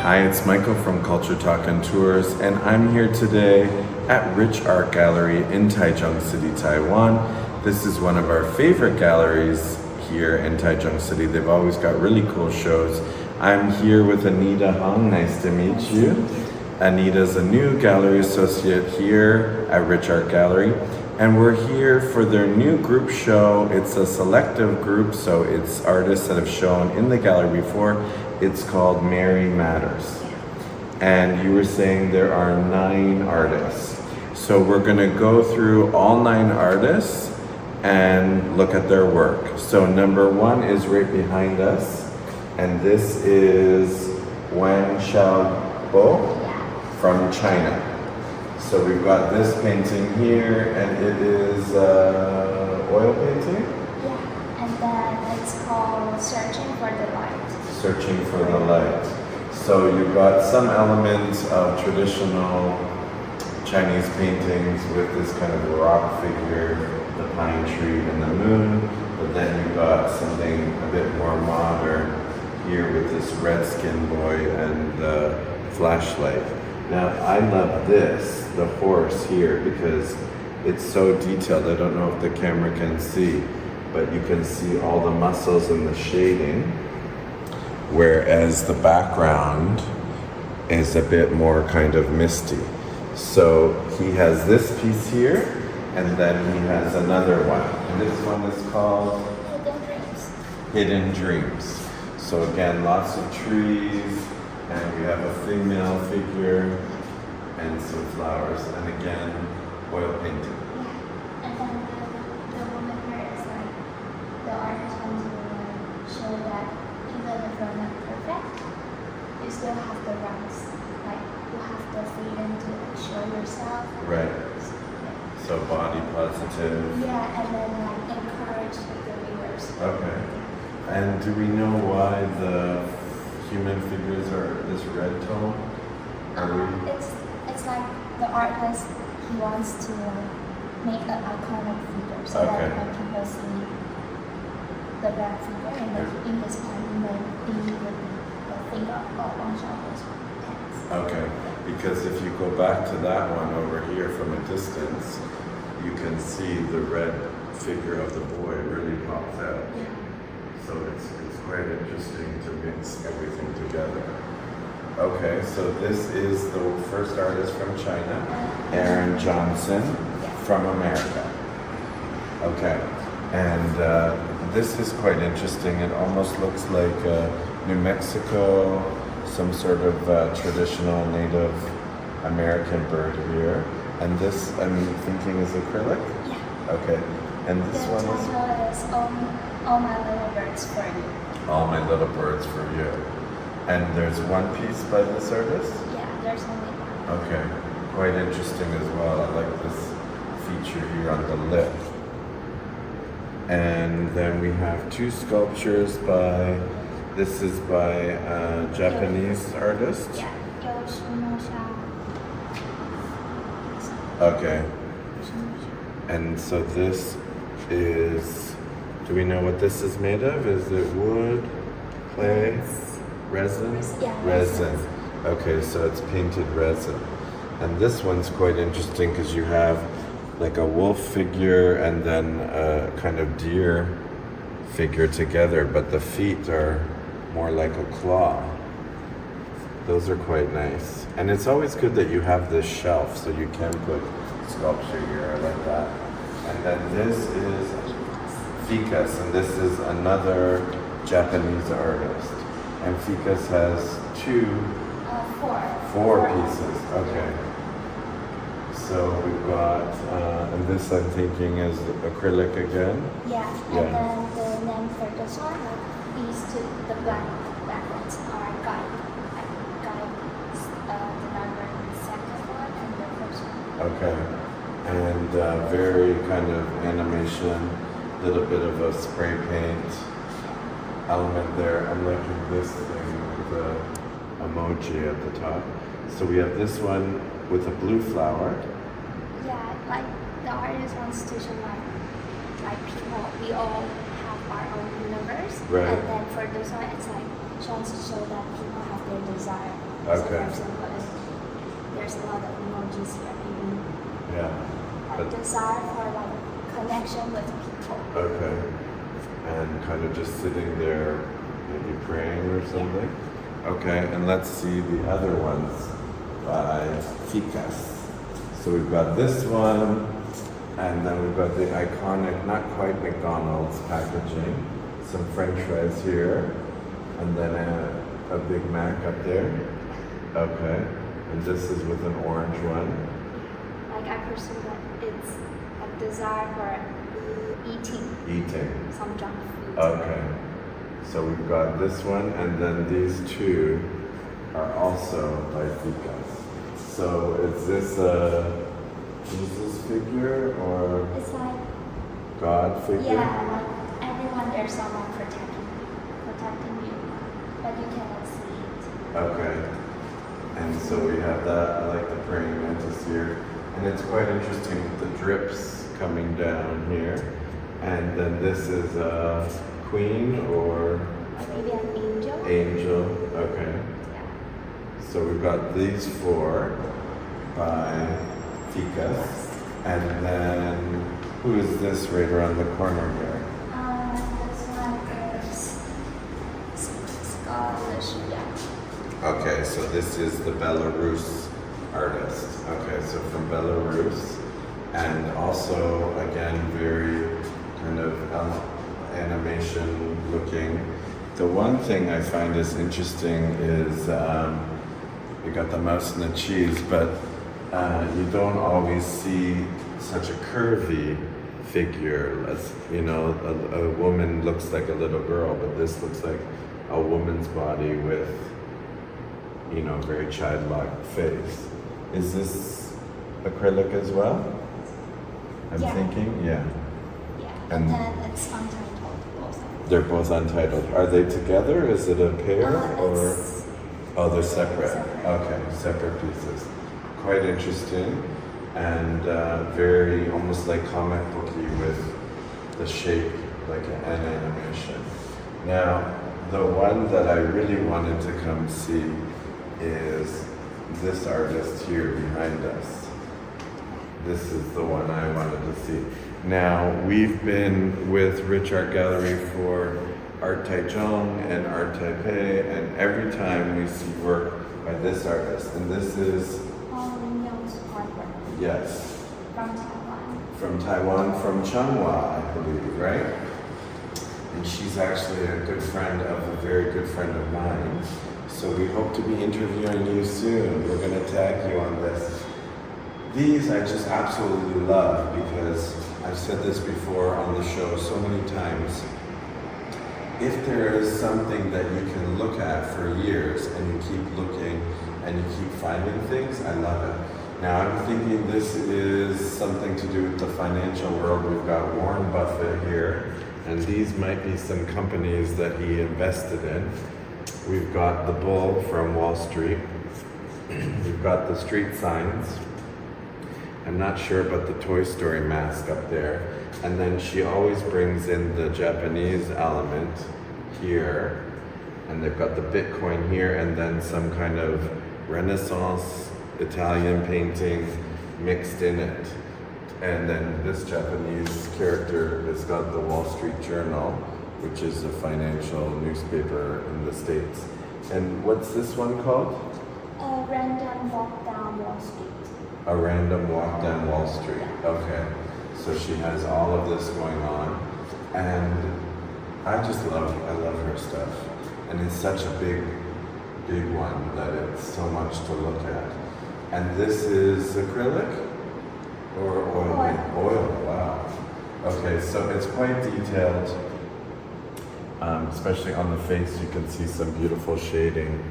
Hi, it's Michael from Culture Talk and Tours, and I'm here today at Rich Art Gallery in Taichung City, Taiwan. This is one of our favorite galleries here in Taichung City. They've always got really cool shows. I'm here with Anita Huang. Nice to meet you. Anita's a new gallery associate here at Rich Art Gallery, and we're here for their new group show. It's a selective group, so it's artists that have shown in the gallery before. It's called Mary Matters. And you were saying there are 9 artists. So we're gonna go through all 9 artists and look at their work. So number 1 is right behind us, and this is Wang Xiao-Bo from China. So we've got this painting here, and it is oil painting? Yeah, and then it's called Searching for the Light. Searching for the Light. So you've got some elements of traditional Chinese paintings with this kind of rock figure, the pine tree and the moon, but then you've got something a bit more modern here with this red-skinned boy and the flashlight. Now, I love this, the horse here, because it's so detailed. I don't know if the camera can see, but you can see all the muscles and the shading, whereas the background is a bit more kind of misty. So he has this piece here, and then he has another one. And this one is called Hidden Dreams. Hidden Dreams. So again, lots of trees, and we have a female figure and some flowers, and again, oil painting. Yeah, and then the woman here is like, the artist wants to show that even if you're not perfect, you still have the rights. Like, you have the freedom to like, show yourself. Right. Yeah. So body positive. Yeah, and then like encourage the viewers. Okay. And do we know why the human figures are this red tone? It's like the artist, he wants to make an iconic figure so Okay. that when people see the red figure in his painting, they immediately think of Wang Xiaobo's pants. Okay. Because if you go back to that one over here from a distance, you can see the red figure of the boy really pops out. Yeah. So it's quite interesting to mix everything together. Okay, so this is the first artist from China, Aaron Johnson from America. Okay, and this is quite interesting. It almost looks like New Mexico, some sort of traditional Native American bird here. And this, I'm thinking, is acrylic? Yeah. Okay, and this The one is title is All My Little Birds for You. All My Little Birds for You. And there's one piece by this artist? Yeah, there's only one. Okay, quite interesting as well. I like this feature here on the lip. And then we have 2 sculptures by, this is by a Japanese artist? Yeah, Yoshuya. Okay, and so this is, do we know what this is made of? Is it wood, clay? Resin? Yeah, resin. Okay, so it's painted resin. And this one's quite interesting because you have like a wolf figure and then a kind of deer figure together, but the feet are more like a claw. Those are quite nice. And it's always good that you have this shelf so you can put sculpture here like that. And then this is FIKAS, and this is another Japanese artist. And FIKAS has 4 pieces. Okay. So we've got, and this I'm thinking is acrylic again. Yeah, and then the name for this one, these 2, the black backgrounds are guide. The number second one and the first one. Okay. And very kind of animation, little bit of a spray paint element there. I'm liking this thing with the emoji at the top. So we have this one with a blue flower. Yeah, like the artist wants to show like people, we all have our own universe. Right. And then for this one, it's like she wants to show that people have their desire. So Okay. for example, there's a lot of emojis here, even Yeah. like desire for like connection with people. Okay. And kind of just sitting there, maybe praying or something. Okay, and let's see the other ones by FIKAS. So we've got this one, and then we've got the iconic, not quite McDonald's packaging, some French fries here, and then a Big Mac up there. Okay, and this is with an orange one. Like I perceive that it's a desire for eating some junk food. Okay, so we've got this one, and then these two are also by FIKAS. So is this a Jesus figure or It's like God figure? yeah, like everyone there's someone protecting you, but you cannot see it. Okay. And so we have that, I like the praying mantis here. And it's quite interesting with the drips coming down here. And then this is a queen or Or maybe an angel. angel. Okay. Yeah. So we've got these four by FIKAS. And then who is this right around the corner here? This one is Skolyshev. Okay, so this is the Belarus artist. Okay, so from Belarus. And also, again, very kind of animation looking. The one thing I find is interesting is you got the mouse and the cheese, but you don't always see such a curvy figure. As, you know, a woman looks like a little girl, but this looks like a woman's body with, you know, very childlike face. Is this acrylic as well? I'm Yeah. thinking, yeah. Yeah. And- And then it's untitled also. They're both untitled. Are they together? Is it a pair or? It's Oh, they're separate. separate. Okay, separate pieces. Quite interesting and very almost like comic booky with the shape like an animation. Now, the one that I really wanted to come see is this artist here behind us. This is the one I wanted to see. Now, we've been with Rich Art Gallery for Art Taichung and Art Taipei, and every time we see work by this artist, and this is, Lin-Yung's artwork yes, from Taiwan. from Taiwan, from Changhua, I believe, right? And she's actually a good friend of a very good friend of mine. So we hope to be interviewing you soon. We're going to tag you on this. These I just absolutely love because I've said this before on the show so many times. If there is something that you can look at for years and you keep looking and you keep finding things, I love it. Now I'm thinking this is something to do with the financial world. We've got Warren Buffett here, and these might be some companies that he invested in. We've got the bull from Wall Street. We've got the street signs. I'm not sure about the Toy Story mask up there. And then she always brings in the Japanese element here. And they've got the Bitcoin here and then some kind of Renaissance Italian painting mixed in it. And then this Japanese character has got the Wall Street Journal, which is a financial newspaper in the States. And what's this one called? A random walk down Wall Street. A random walk down Wall Street. Okay. So she has all of this going on. And I love her stuff. And it's such a big one that it's so much to look at. And this is acrylic or oil? Oil, wow. Okay, so it's quite detailed. Especially on the face, you can see some beautiful shading.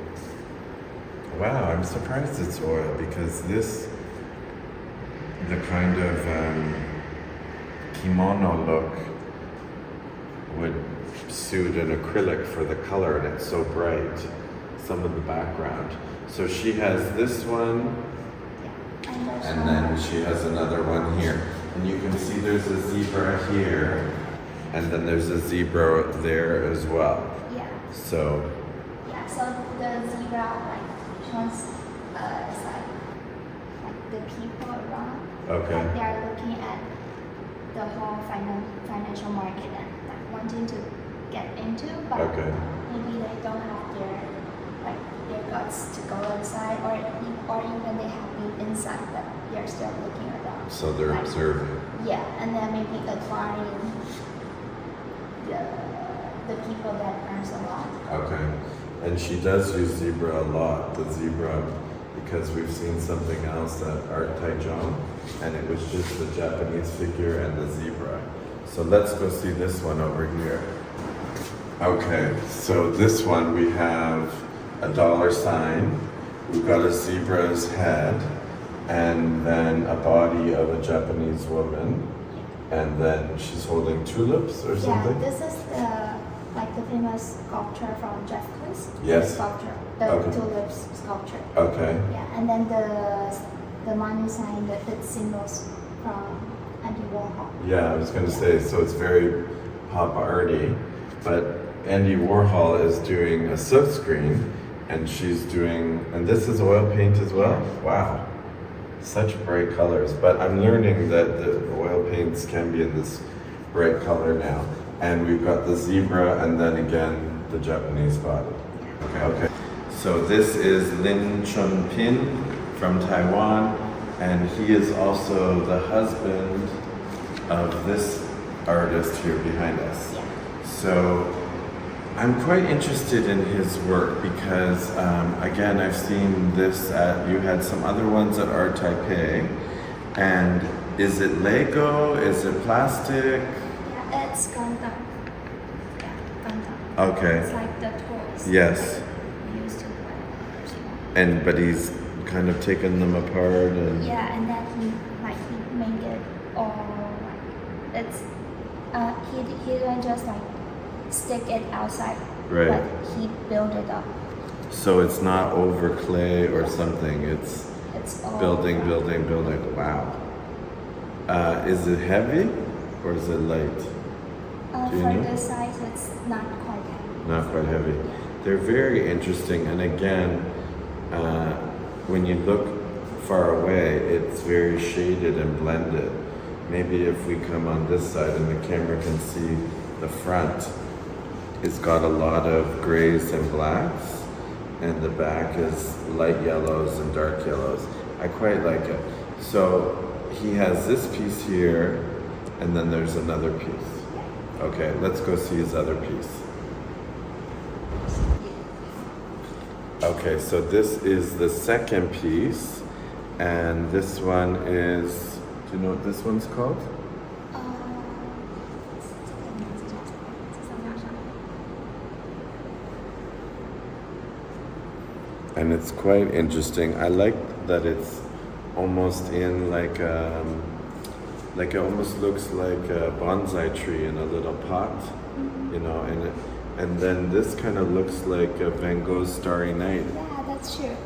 Wow, I'm surprised it's oil because the kind of kimono look would suit an acrylic for the color, and it's so bright, some of the background. So she has this one, and then she has another one here. And you can see there's a zebra here, and then there's a zebra there as well. Yeah. So, Yeah, so the zebra like one's is like the people around. Okay. Like they are looking at the whole financial market and like wanting to get into, but Okay. maybe they don't have their guts to go inside, or even they have been inside, but they're still looking around. So they're Like, observing. yeah, and then maybe admiring the people that earns a lot. Okay. And she does use zebra a lot, the zebra, because we've seen something else at Art Taichung, and it was just the Japanese figure and the zebra. So let's go see this one over here. Okay, so this one we have a $sign, we've got a zebra's head, and then a body of a Japanese woman, and then she's holding tulips or something? Yeah, this is the famous sculpture from Jeff Koons. Yes. Sculpture, the Okay. tulips sculpture. Okay. Yeah, and then the money sign, the symbols from Andy Warhol. Yeah, I was going to say, so it's very pop arty, but Andy Warhol is doing a silk screen, and she's doing, and this is oil paint as well? Wow, such bright colors. But I'm learning that the oil paints can be in this bright color now. And we've got the zebra, and then again, the Japanese body. Okay. So this is Chun-Pin from Taiwan, and he is also the husband of this artist here behind us. Yeah. So I'm quite interested in his work because, again, I've seen this you had some other ones at Art Taipei. And is it Lego? Is it plastic? Yeah, it's Gundam. Yeah, Gundam. Okay. It's like the toys. Yes. that we used to play. But he's kind of taken them apart and... Yeah, and then he made it all like it's he didn't just like stick it outside, Right. but he built it up. So it's not over clay or something, it's all building. Wow. Is it heavy or is it light? Do you for know? the size, it's not quite heavy. Not quite heavy. They're very interesting, and again, when you look far away, it's very shaded and blended. Maybe if we come on this side and the camera can see the front, it's got a lot of grays and blacks, and the back is light yellows and dark yellows. I quite like it. So he has this piece here, and then there's another piece. Okay, let's go see his other piece. Okay, so this is the second piece, and this one is, do you know what this one's called? And it's quite interesting. I like that it's almost in like it almost looks like a bonsai tree in a little pot, you know, and then this kind of looks like a Van Gogh's Starry Night. Yeah, that's true.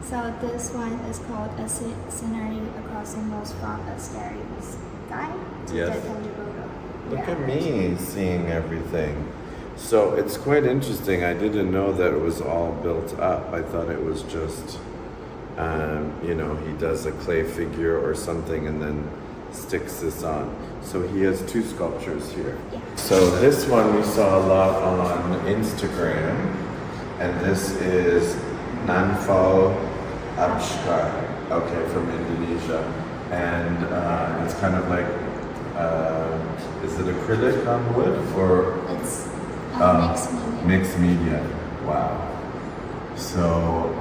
So this one is called a scenery across symbols from a starry sky to Yes. the tangible world. Look Yeah, at me seeing everything. So it's quite interesting. I didn't know that it was all built up. I thought it was just, he does a clay figure or something and then sticks this on. So he has two sculptures here. Yeah. So this one we saw a lot on Instagram, and this is Naufal Abshar, okay, from Indonesia. And it's kind of like, is it acrylic on wood or? It's mixed media. Mixed media. Wow. So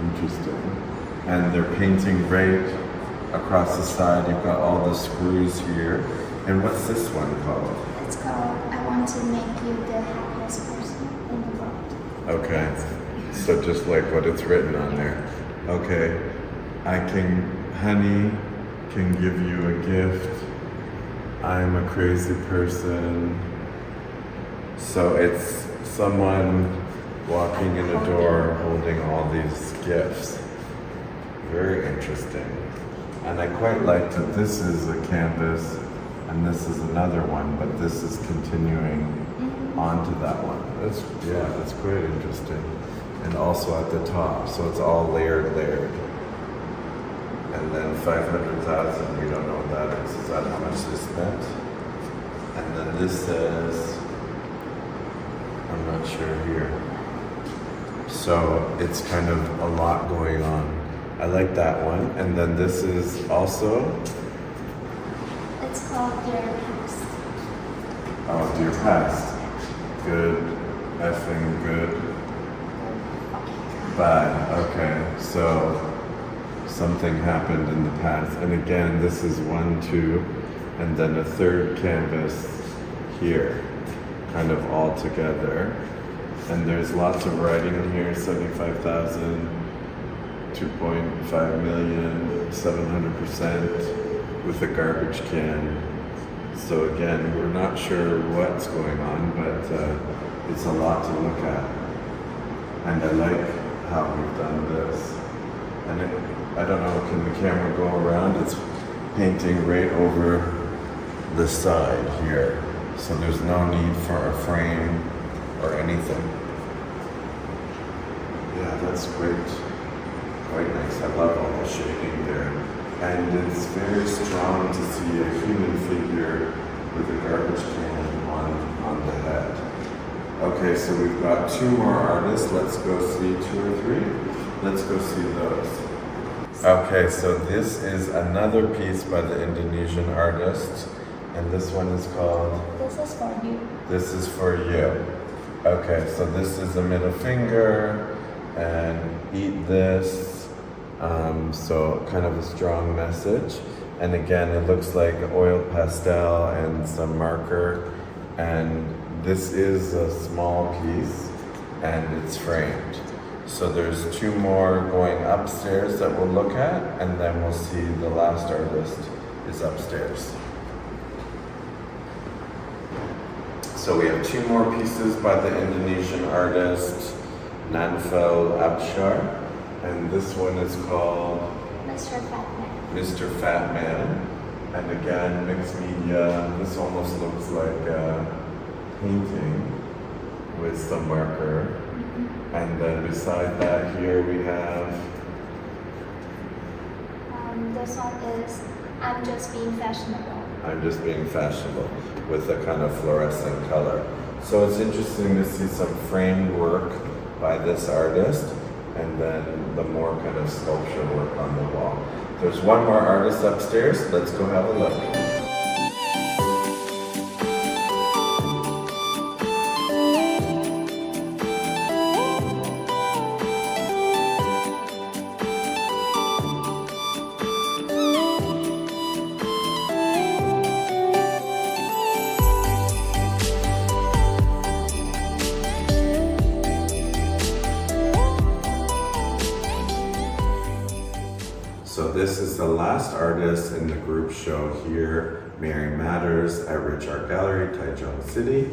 interesting. And they're painting right across the side. You've got all the screws here. And what's this one called? It's called I Want to Make You the Happiest Person in the World. Okay. So just like what it's written on there. Okay. Honey can give you a gift. I'm a crazy person. So it's someone walking in a door holding all these gifts. Very interesting. And I quite like that this is a canvas and this is another one, but this is continuing onto that one. That's quite interesting. And also at the top, so it's all layered. And then 500,000, we don't know what that is. Is that how much they spent? And then this says, I'm not sure here. So it's kind of a lot going on. I like that one. And then this is also, It's called Dear Past. oh, dear past. Good, effing good. Bad. Okay, so something happened in the past. And again, this is 1, 2, and then a third canvas here, kind of all together. And there's lots of writing in here, 75,000, 2.5 million, 700% with a garbage can. So again, we're not sure what's going on, but it's a lot to look at. And I like how we've done this. And I don't know, can the camera go around? It's painting right over the side here. So there's no need for a frame or anything. Yeah, that's quite nice. I love all the shading there. And it's very strong to see a human figure with a garbage can on the head. Okay, so we've got 2 more artists. Let's go see 2 or 3. Let's go see those. Okay, so this is another piece by the Indonesian artist. And this one is called? This is for you. This is for you. Okay, so this is a middle finger and eat this. So kind of a strong message. And again, it looks like oil pastel and some marker. And this is a small piece and it's framed. So there's 2 more going upstairs that we'll look at, and then we'll see the last artist is upstairs. So we have 2 more pieces by the Indonesian artist Naufal Abshar, and this one is called Mr. Fat Man. Mr. Fat Man. And again, mixed media. This almost looks like a painting with some marker. And then beside that here we have, This one is I'm Just Being Fashionable. I'm Just Being Fashionable, with a kind of fluorescent color. So it's interesting to see some framed work by this artist, and then the more kind of sculpture work on the wall. There's 1 more artist upstairs. Let's go have a look. So this is the last artist in the group show here, Mary Matters at Rich Art Gallery, Taichung City.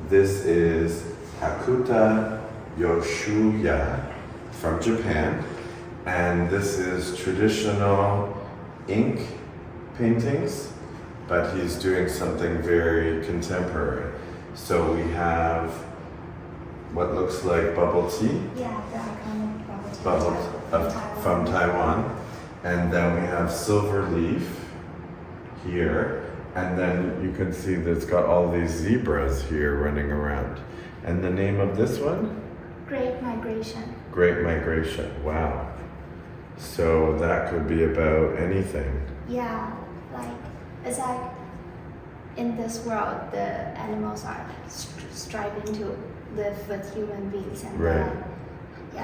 This is Hakuta Yoshuya from Japan. And this is traditional ink paintings, but he's doing something very contemporary. So we have what looks like bubble tea. Yeah, the iconic Bubble from Taiwan. And then we have silver leaf here. And then you can see that it's got all these zebras here running around. And the name of this one? Great Migration. Great Migration. Wow. So that could be about anything. Yeah, it's like in this world, the animals are striving to live with human beings, and Right.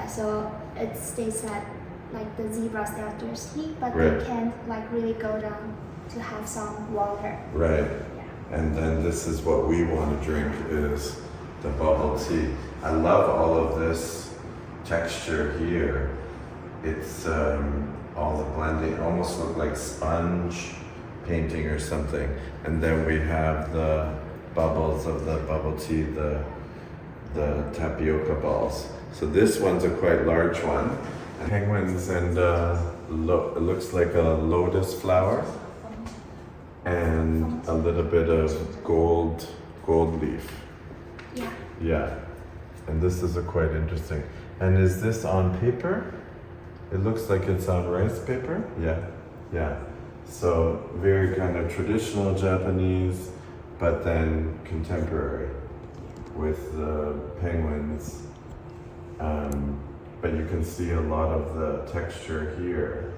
so it states that like the zebras, they are thirsty, but Right. they can't like really go down to have some water. Right. Yeah. And then this is what we want to drink, is the bubble tea. I love all of this texture here. It's all the blending, almost look like sponge painting or something. And then we have the bubbles of the bubble tea, the tapioca balls. So this one's a quite large one. Penguins and it looks like a lotus flower and a little bit of gold leaf. Yeah. Yeah. And this is quite interesting. And is this on paper? It looks like it's on rice paper. Yeah. Yeah. So very kind of traditional Japanese, but then contemporary with the penguins. But you can see a lot of the texture here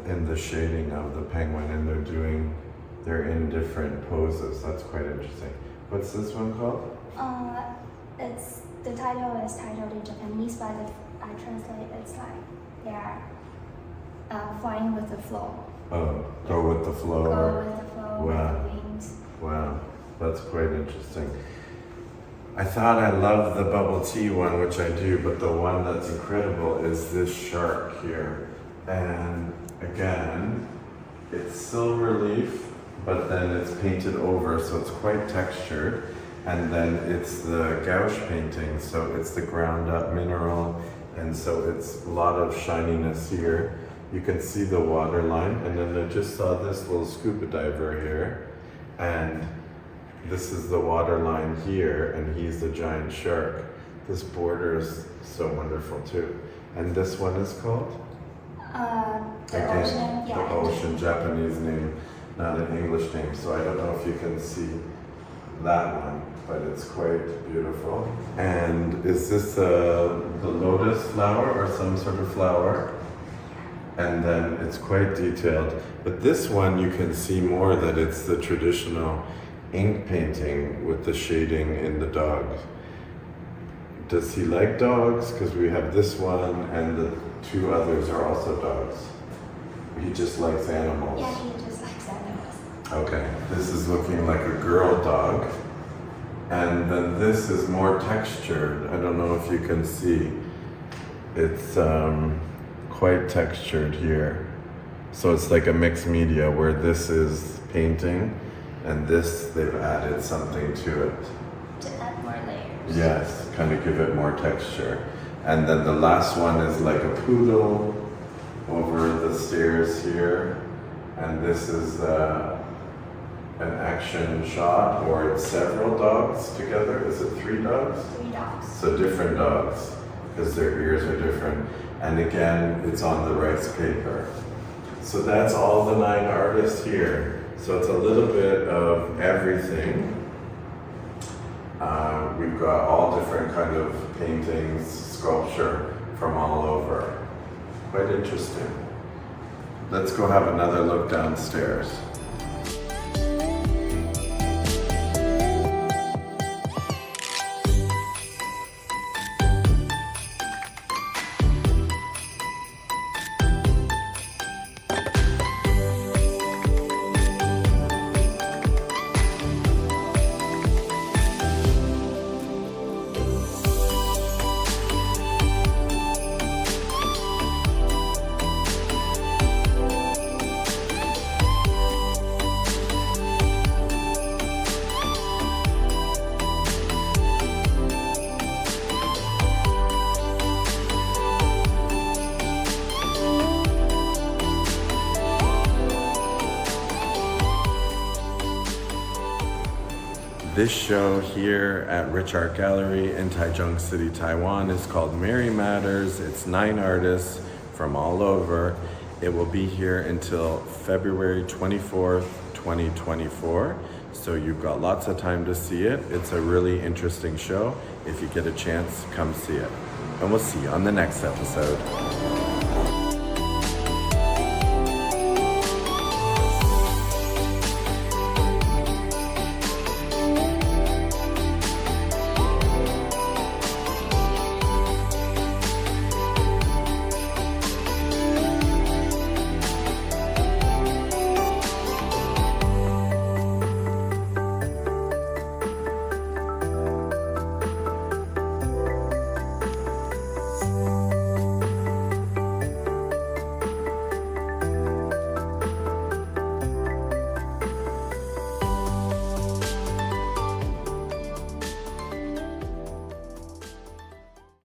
in the shading of the penguin, and they're in different poses. That's quite interesting. What's this one called? It's the title is titled in Japanese, but if I translate, it's like they are flying with the flow. Oh, go with the flow. Go with the flow Wow. with the wings. Wow, that's quite interesting. I thought I loved the bubble tea one, which I do, but the one that's incredible is this shark here. And again, it's silver leaf, but then it's painted over, so it's quite textured. And then it's the gouache painting, so it's the ground up mineral, and so it's a lot of shininess here. You can see the water line, and then I just saw this little scuba diver here, and this is the water line here, and he's the giant shark. This border is so wonderful too. And this one is called? The ocean, yeah. The ocean, Japanese name, not an English name, so I don't know if you can see that one, but it's quite beautiful. And is this the lotus flower or some sort of flower? And then it's quite detailed. But this one you can see more that it's the traditional ink painting with the shading in the dog. Does he like dogs? Because we have this one and the two others are also dogs. He just likes animals. Yeah, he just likes animals. Okay, this is looking like a girl dog. And then this is more textured. I don't know if you can see. It's quite textured here. So it's like a mixed media where this is painting and this they've added something to it. To add more layers. Yes, kind of give it more texture. And then the last one is like a poodle over the stairs here. And this is an action shot, or it's several dogs together. Is it 3 dogs? 3 dogs. So different dogs, because their ears are different. And again, it's on the rice paper. So that's all the 9 artists here. So it's a little bit of everything. We've got all different kind of paintings, sculpture from all over. Quite interesting. Let's go have another look downstairs. This show here at Rich Art Gallery in Taichung City, Taiwan is called Merry Matters. It's 9 artists from all over. It will be here until February 24th, 2024. So you've got lots of time to see it. It's a really interesting show. If you get a chance, come see it. And we'll see you on the next episode.